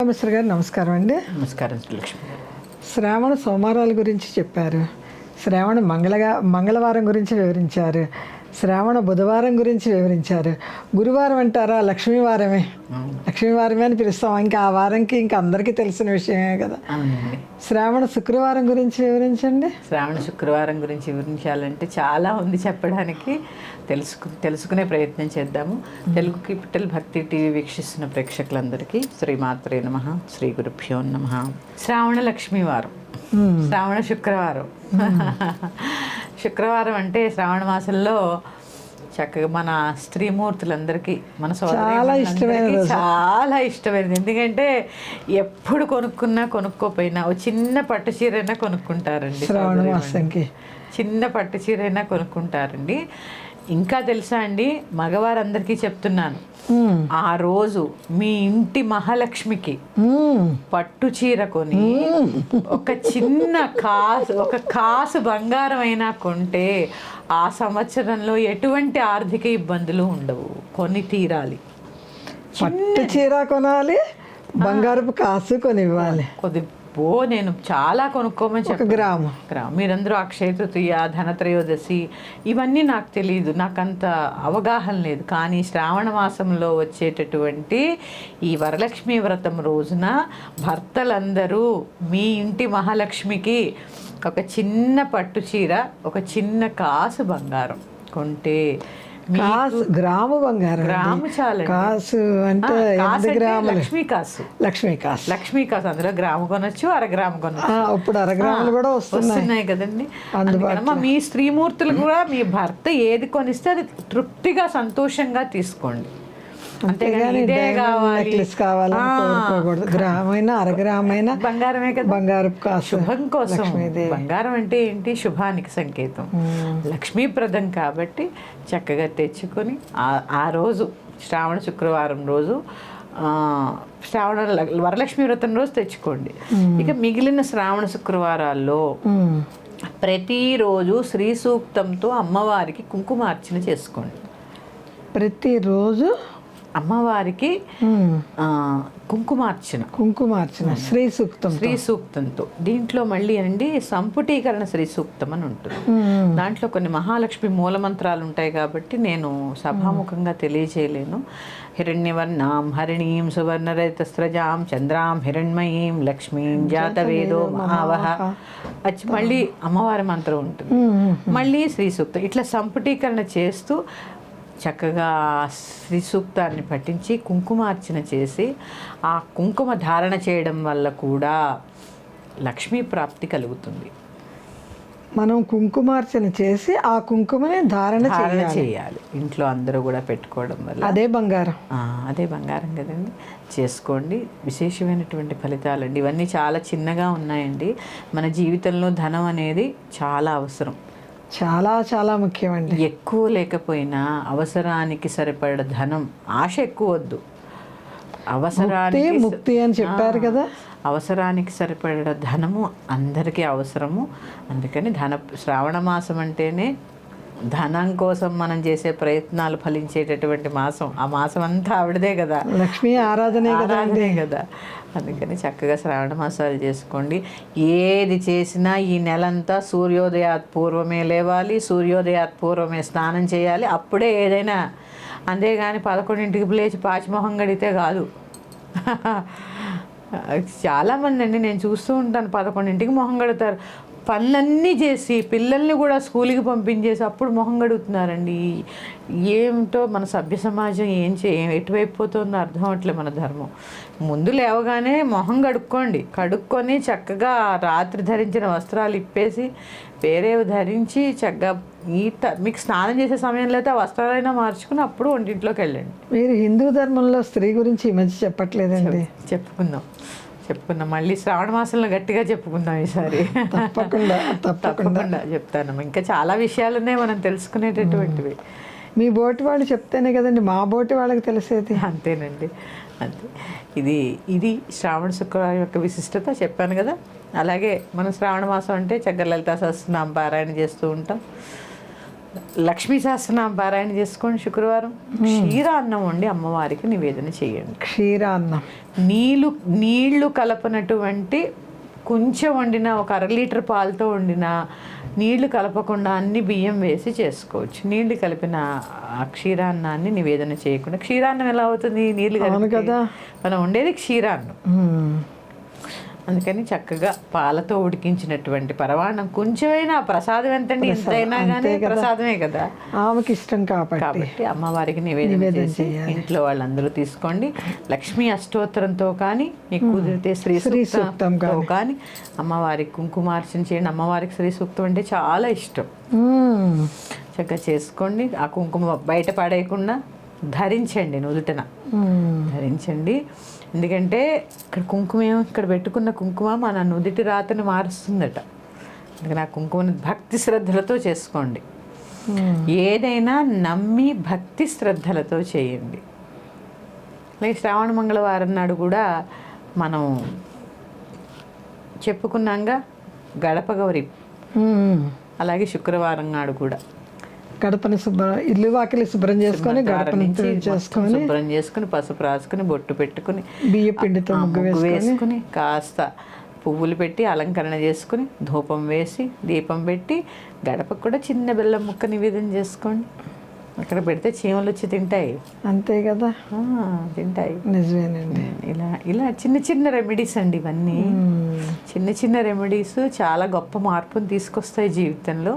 మిశ్ర గారు నమస్కారం అండి. నమస్కారం లక్ష్మి. శ్రావణ సోమవారాల గురించి చెప్పారు, శ్రావణ మంగళవారం గురించి వివరించారు, శ్రావణ బుధవారం గురించి వివరించారు. గురువారం అంటారా లక్ష్మీవారమే, లక్ష్మీవారమే అని పిలుస్తాం. ఇంకా ఆ వారంకి ఇంకా అందరికీ తెలిసిన విషయమే కదా. శ్రావణ శుక్రవారం గురించి వివరించండి. శ్రావణ శుక్రవారం గురించి వివరించాలంటే చాలా ఉంది చెప్పడానికి. తెలుసుకునే ప్రయత్నం చేద్దాము. తెలుగు క్యాపిటల్ భక్తి టీవీ వీక్షిస్తున్న ప్రేక్షకులందరికీ శ్రీమాత్రే నమః, శ్రీ గురుభ్యో నమః. శ్రావణ లక్ష్మీవారం, శ్రావణ శుక్రవారం. శుక్రవారం అంటే శ్రావణ మాసంలో చక్కగా మన స్త్రీమూర్తులందరికీ, మన సోదరులందరికీ చాలా ఇష్టమైనది. ఎందుకంటే ఎప్పుడు కొనుక్కోపోయినా ఓ చిన్న పట్టు చీరైనా కొనుక్కుంటారండి. శ్రావణ మాసంకి చిన్న పట్టు చీరైనా కొనుక్కుంటారండి. ఇంకా తెలుసా అండి, మగవారందరికీ చెప్తున్నాను, ఆ రోజు మీ ఇంటి మహాలక్ష్మికి పట్టు చీర కొని ఒక కాసు బంగారం అయినా కొంటే ఆ సంవత్సరంలో ఎటువంటి ఆర్థిక ఇబ్బందులు ఉండవు. కొని తీరాలి. పట్టు చీర కొనాలి, బంగారపు కాసు కొని ఇవ్వాలి. నేను చాలా కొనుక్కోమని చెప్పి గ్రామం మీరందరూ అక్షయ తృతీయ, ధనత్రయోదశి ఇవన్నీ నాకు తెలియదు, నాకంత అవగాహన లేదు. కానీ శ్రావణ మాసంలో వచ్చేటటువంటి ఈ వరలక్ష్మి వ్రతం రోజున భర్తలందరూ మీ ఇంటి మహాలక్ష్మికి ఒక చిన్న పట్టు చీర, ఒక చిన్న కాసు బంగారం కొంటే, గ్రాము బంగారం, గ్రాము చాలు, కాసు అంటే లక్ష్మీ కాసు అందులో గ్రాము కొనొచ్చు, అరగ్రాము కొనొచ్చు. ఇప్పుడు అరగ్రాములు కూడా వస్తున్నాయి కదండి. మీ స్త్రీమూర్తులు కూడా మీ భర్త ఏది కొనిస్తే అది తృప్తిగా సంతోషంగా తీసుకోండి. అంతేగాని కావాలని గ్రామైనా అరగ్రామైనా బంగారమే కదా. బంగారపు కాసు శుభం కోసం. బంగారం అంటే ఏంటి? శుభానికి సంకేతం, లక్ష్మీప్రదం. కాబట్టి చక్కగా తెచ్చుకొని ఆ రోజు శ్రావణ శుక్రవారం రోజు, వరలక్ష్మి వ్రతం రోజు తెచ్చుకోండి. ఇక మిగిలిన శ్రావణ శుక్రవారాల్లో ప్రతిరోజు శ్రీ సూక్తంతో అమ్మవారికి కుంకుమార్చన చేసుకోండి. ప్రతిరోజు అమ్మవారికి కుంకుమార్చన శ్రీ సూక్తంతో. దీంట్లో మళ్ళీ అండి సంపుటీకరణ శ్రీ సూక్తం అని ఉంటుంది. దాంట్లో కొన్ని మహాలక్ష్మి మూలమంత్రాలు ఉంటాయి కాబట్టి నేను సభాముఖంగా తెలియచేయలేను. హిరణ్యవర్ణాం హరిణీం సువర్ణరజతస్రజాం చంద్రాం హిరణ్మయీం లక్ష్మీం జాతవేదో మహావహ. మళ్ళీ అమ్మవారి మంత్రం ఉంటుంది, మళ్ళీ శ్రీ సూక్తం. ఇట్లా సంపుటీకరణ చేస్తూ చక్కగా శ్రీ సూక్తాన్ని పఠించి కుంకుమార్చన చేసి ఆ కుంకుమ ధారణ చేయడం వల్ల కూడా లక్ష్మీ ప్రాప్తి కలుగుతుంది. మనం కుంకుమార్చన చేసి ఆ కుంకుమని ధారణ చేయాలి. ఇంట్లో అందరూ కూడా పెట్టుకోవడం వల్ల అదే బంగారం కదండి. చేసుకోండి. విశేషమైనటువంటి ఫలితాలండి. ఇవన్నీ చాలా చిన్నగా ఉన్నాయండి. మన జీవితంలో ధనం అనేది చాలా అవసరం, చాలా చాలా ముఖ్యమండి. ఎక్కువ లేకపోయినా అవసరానికి సరిపడ ధనం. ఆశ ఎక్కువ వద్దు, అవసరానికి ముక్తి అని చెప్పారు కదా. అవసరానికి సరిపడ ధనము అందరికీ అవసరము. అందుకని శ్రావణ మాసం అంటేనే ధనం కోసం మనం చేసే ప్రయత్నాలు ఫలించేటటువంటి మాసం. ఆ మాసం అంతా ఆవిడదే కదా, లక్ష్మీ ఆరాధనే కదా. అందుకని చక్కగా శ్రావణ మాసాలు చేసుకోండి. ఏది చేసినా ఈ నెలంతా సూర్యోదయాత్ పూర్వమే లేవాలి, సూర్యోదయాత్ పూర్వమే స్నానం చేయాలి. అప్పుడే ఏదైనా. అంతేగాని 11ంటికి లేచి పాచిమొహం గడితే కాదు. చాలామంది అండి నేను చూస్తూ ఉంటాను, 11ంటికి మొహం గడుతారు. పనులన్నీ చేసి పిల్లల్ని కూడా స్కూల్కి పంపించేసి అప్పుడు మొహం గడుగుతున్నారండి. ఏమిటో మన సభ్య సమాజం ఎటువైపు పోతుందో అర్థం అవట్లేదు మన ధర్మం. ముందు లేవగానే మొహం కడుక్కొని చక్కగా రాత్రి ధరించిన వస్త్రాలు ఇప్పేసి వేరేవి ధరించి చక్కగా మీకు స్నానం చేసే సమయంలో అయితే ఆ వస్త్రాలైనా మార్చుకుని అప్పుడు వంటింట్లోకి వెళ్ళండి. మీరు హిందూ ధర్మంలో స్త్రీ గురించి ఈ మధ్య చెప్పట్లేదండి. చెప్పుకుందాం. మళ్ళీ శ్రావణ మాసంలో గట్టిగా చెప్పుకుందాం ఈసారి. తప్పకుండా చెప్తాను. ఇంకా చాలా విషయాలు ఉన్నాయి మనం తెలుసుకునేటటువంటివి. మీ బోటి వాళ్ళు చెప్తేనే కదండి మా బోటి వాళ్ళకి తెలిసేది. అంతేనండి, అంతే. ఇది శ్రావణ శుక్రవారం యొక్క విశిష్టత చెప్పాను కదా. అలాగే మనం శ్రావణ మాసం అంటే చక్కగా లలితా సహస్రనామ పారాయణ చేస్తూ ఉంటాం. లక్ష్మీ సహస్రనామ పారాయణ చేసుకోండి శుక్రవారం. క్షీరాన్నం వండి అమ్మవారికి నివేదన చేయండి. క్షీరాన్నం నీళ్లు కలపనటువంటి కొంచెం వండిన ఒక 1/2 లీటర్ పాలతో వండిన నీళ్లు కలపకుండా అన్ని బియ్యం వేసి చేసుకోవచ్చు. నీళ్లు కలిపిన ఆ క్షీరాన్నాన్ని నివేదన చేయకుండా, క్షీరాన్నం ఎలా అవుతుంది? నీళ్లు కలిపి కదా మనం వండేది క్షీరాన్నం. అందుకని చక్కగా పాలతో ఉడికించినటువంటి పరవాన్నం కొంచెమైనా, ప్రసాదం ఎంతండి, ఎంతైనా కానీ ప్రసాదమే కదా, ఆమెకి ఇష్టం కాబట్టి అమ్మవారికి నివేదన చేసి ఇంట్లో వాళ్ళందరూ తీసుకోండి. లక్ష్మీ అష్టోత్తరంతో కానీ, మీకు కుదిరితే శ్రీ సూక్తంతో కానీ అమ్మవారికి కుంకుమార్చన చేయండి. అమ్మవారికి శ్రీ సూక్తం అంటే చాలా ఇష్టం. చక్కగా చేసుకోండి. ఆ కుంకుమ బయట పడేయకుండా ధరించండి, నుదుటన ధరించండి. ఎందుకంటే ఇక్కడ పెట్టుకున్న కుంకుమ మన నుదిటి రాతని మారుస్తుందట. అందుకని ఆ కుంకుమని భక్తి శ్రద్ధలతో చేసుకోండి. ఏదైనా నమ్మి భక్తి శ్రద్ధలతో చేయండి. అలాగే శ్రావణ మంగళవారం నాడు కూడా మనం చెప్పుకున్నాంగా గడప గౌరి. అలాగే శుక్రవారం నాడు కూడా గడపని ఇల్లు వాకిలి శుభ్రం చేసుకొని, గడపని శుభ్రం చేసుకుని, పసుపు రాసుకుని, బొట్టు పెట్టుకుని, బియ్య పిండితో ముగ్గు వేసుకుని, కాస్త పువ్వులు పెట్టి అలంకరణ చేసుకుని, ధూపం వేసి, దీపం పెట్టి, గడపకు కూడా చిన్న బెల్లం ముక్క నివేదన చేసుకోండి. అక్కడ పెడితే చీమలు వచ్చి తింటాయి. అంతే కదా, తింటాయి. నిజమేనండి. ఇలా చిన్న చిన్న రెమెడీస్ అండి ఇవన్నీ. చిన్న చిన్న రెమెడీస్ చాలా గొప్ప మార్పును తీసుకొస్తాయి జీవితంలో.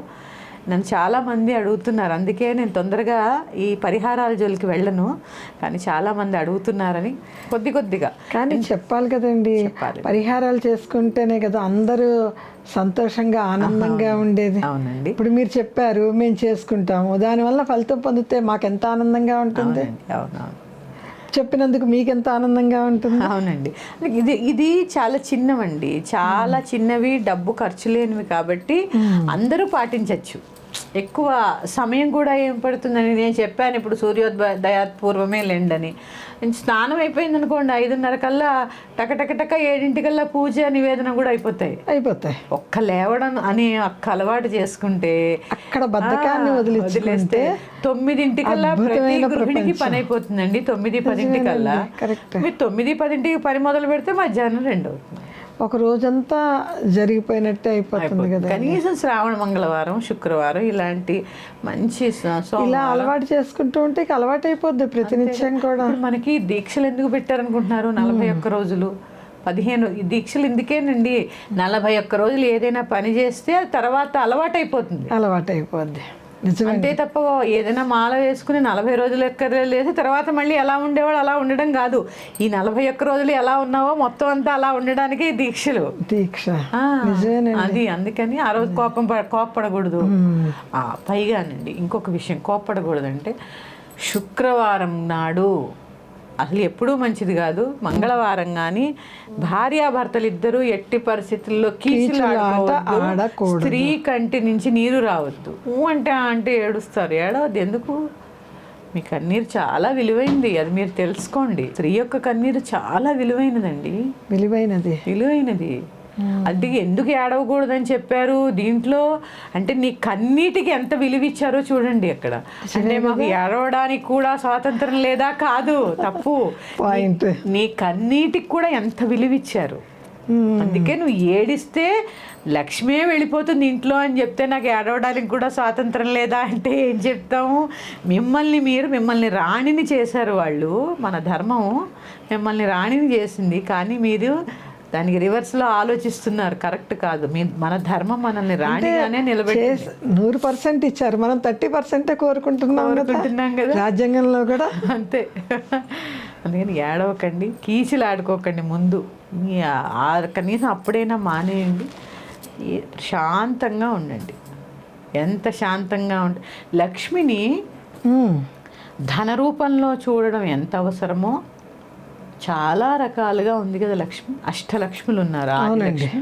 నన్ను చాలామంది అడుగుతున్నారు, అందుకే నేను తొందరగా ఈ పరిహారాల జోలికి వెళ్ళను, కానీ చాలామంది అడుగుతున్నారని కొద్దిగా కానీ చెప్పాలి కదండి. పరిహారాలు చేసుకుంటేనే కదా అందరూ సంతోషంగా ఆనందంగా ఉండేది. అవునండి. ఇప్పుడు మీరు చెప్పారు, మేము చేసుకుంటాము, దానివల్ల ఫలితం పొందితే మాకెంత ఆనందంగా ఉంటుంది. అవునవును, చెప్పినందుకు మీకెంత ఆనందంగా ఉంటుంది. అవునండి. ఇది చాలా చిన్నవండి, చాలా చిన్నవి, డబ్బు ఖర్చు లేనివి కాబట్టి అందరూ పాటించవచ్చు. ఎక్కువ సమయం కూడా ఏం పడుతుందని నేను చెప్పాను. ఇప్పుడు సూర్యోదయాత్ పూర్వమే లేండని, స్నానం అయిపోయింది అనుకోండి 5:30 కల్లా టక 7 కల్లా పూజ నివేదన కూడా అయిపోతాయి. ఒక్క లేవడం అని ఒక్క అలవాటు చేసుకుంటే, అక్కడ బద్ధకాన్ని వదిలేస్తే 9 కల్లా ప్రతి గృహిణికి పని అయిపోతుందండి. 9-10 కల్లా మీరు 9-10 పని మొదలు పెడితే మధ్యాహ్నం 2 అవుతుంది. ఒక రోజంతా జరిగిపోయినట్టే అయిపోతుంది కదా. కనీసం శ్రావణ మంగళవారం, శుక్రవారం ఇలాంటి మంచి ఇలా అలవాటు చేసుకుంటూ ఉంటే అలవాటు అయిపోద్ది ప్రతినిత్యం కూడా. మనకి దీక్షలు ఎందుకు పెట్టారనుకుంటున్నారు? 41 రోజులు 15 దీక్షలు ఇందుకేనండి. 41 రోజులు ఏదైనా పని చేస్తే తర్వాత అలవాటు అయిపోద్ది. అంతే తప్ప ఏదైనా మాల వేసుకుని 40 రోజులు ఎక్కర్లేదు, తర్వాత మళ్ళీ ఎలా ఉండేవాడు అలా ఉండడం కాదు. ఈ 41 రోజులు ఎలా ఉన్నావో మొత్తం అంతా అలా ఉండడానికి దీక్ష అది. అందుకని ఆ రోజు కోప్పడకూడదు. పైగానండి ఇంకొక విషయం, కోప్పడకూడదు అంటే శుక్రవారం నాడు అసలు ఎప్పుడూ మంచిది కాదు. మంగళవారం కానీ భార్యాభర్తలు ఇద్దరు ఎట్టి పరిస్థితుల్లో కీచులాడకూడదు. స్త్రీ కంటి నుంచి నీరు రావద్దు. అంటే ఏడుస్తారు. ఏడవద్దు. ఎందుకు? మీ కన్నీరు చాలా విలువైంది, అది మీరు తెలుసుకోండి. స్త్రీ యొక్క కన్నీరు చాలా విలువైనదండి. విలువైనది. అది ఎందుకు ఏడవకూడదని చెప్పారు దీంట్లో అంటే, నీ కన్నీటికి ఎంత విలువిచ్చారో చూడండి అక్కడ. అంటే మాకు ఏడవడానికి కూడా స్వాతంత్రం లేదా? కాదు, తప్పు. నీ కన్నీటికి కూడా ఎంత విలువిచ్చారు. అందుకే నువ్వు ఏడిస్తే లక్ష్మే వెళ్ళిపోతుంది ఇంట్లో అని చెప్తే, నాకు ఏడవడానికి కూడా స్వాతంత్రం లేదా అంటే ఏం చెప్తాము? మిమ్మల్ని రాణిని చేశారు వాళ్ళు. మన ధర్మం మిమ్మల్ని రాణిని చేసింది, కానీ మీరు దానికి రివర్స్లో ఆలోచిస్తున్నారు. కరెక్ట్ కాదు. మన ధర్మం మనల్ని రాణిగానే నిలబెట్టి 100% ఇచ్చారు, మనం 30% కోరుకుంటున్నాం కదా రాజ్యాంగంలో కూడా. అంతే. అందుకని ఏడవకండి, కీచులాడుకోకండి. ముందు కనీసం అప్పుడైనా మానేయండి, శాంతంగా ఉండండి. ఎంత శాంతంగా లక్ష్మిని ధన రూపంలో చూడడం ఎంత అవసరమో చాలా రకాలుగా ఉంది కదా లక్ష్మి. అష్టలక్ష్ములు ఉన్నారు. ఆదిలక్ష్మి,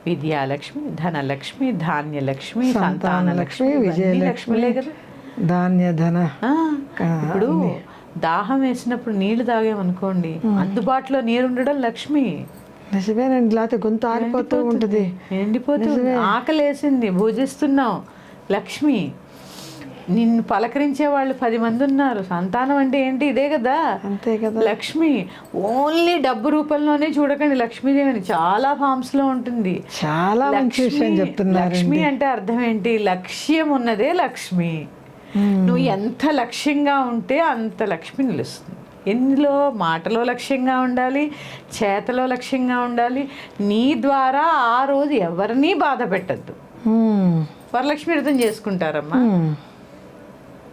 విద్యాలక్ష్మి, ధనలక్ష్మి, ధాన్యలక్ష్మి, సంతానలక్ష్మి, విజయలక్ష్మిలే కదా. ధన ఇప్పుడు దాహం వేసినప్పుడు నీళ్లు తాగామనుకోండి, అందుబాటులో నీరు ఉండడం లక్ష్మి. నిజమేనండి, లేకపోతే గొంతు ఆరిపోతూ ఉంటుంది, ఎండిపోతుంది. ఆకలి వేసింది, భుజిస్తున్నాం, లక్ష్మి. నిన్ను పలకరించే వాళ్ళు 10 మంది ఉన్నారు. సంతానం అంటే ఏంటి? ఇదే కదా అంతే కదా. లక్ష్మి. ఓన్లీ డబ్బు రూపంలోనే చూడకండి లక్ష్మీదేవిని, చాలా ఫామ్స్ లో ఉంటుంది. చాలా మంచి విషయం చెప్తున్నారు. లక్ష్మి అంటే అర్థం ఏంటి? లక్ష్యం ఉన్నదే లక్ష్మి. నువ్వు ఎంత లక్ష్యంగా ఉంటే అంత లక్ష్మి నిలుస్తుంది. ఎందులో? మాటలో లక్ష్యంగా ఉండాలి, చేతలో లక్ష్యంగా ఉండాలి. నీ ద్వారా ఆ రోజు ఎవరినీ బాధ పెట్టద్దు. వరలక్ష్మి వ్రతం చేసుకుంటారమ్మా.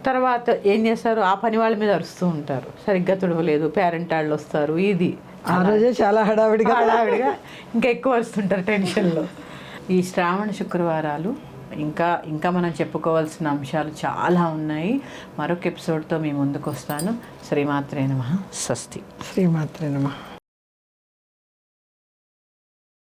తర్వాత ఏం చేస్తారు? ఆ పని వాళ్ళ మీద అరుస్తూ ఉంటారు, సరిగ్గా తుడవలేదు, పేరెంట్ వాళ్ళు వస్తారు, ఇది ఆ రోజే చాలా హడావిడిగా ఇంకా ఎక్కువ వస్తుంటారు టెన్షన్లో. ఈ శ్రావణ శుక్రవారాలు ఇంకా ఇంకా మనం చెప్పుకోవాల్సిన అంశాలు చాలా ఉన్నాయి. మరొక ఎపిసోడ్తో మీ ముందుకు వస్తాను. శ్రీమాత్రే నమః. స్వస్తి. శ్రీమాత్రే నమః.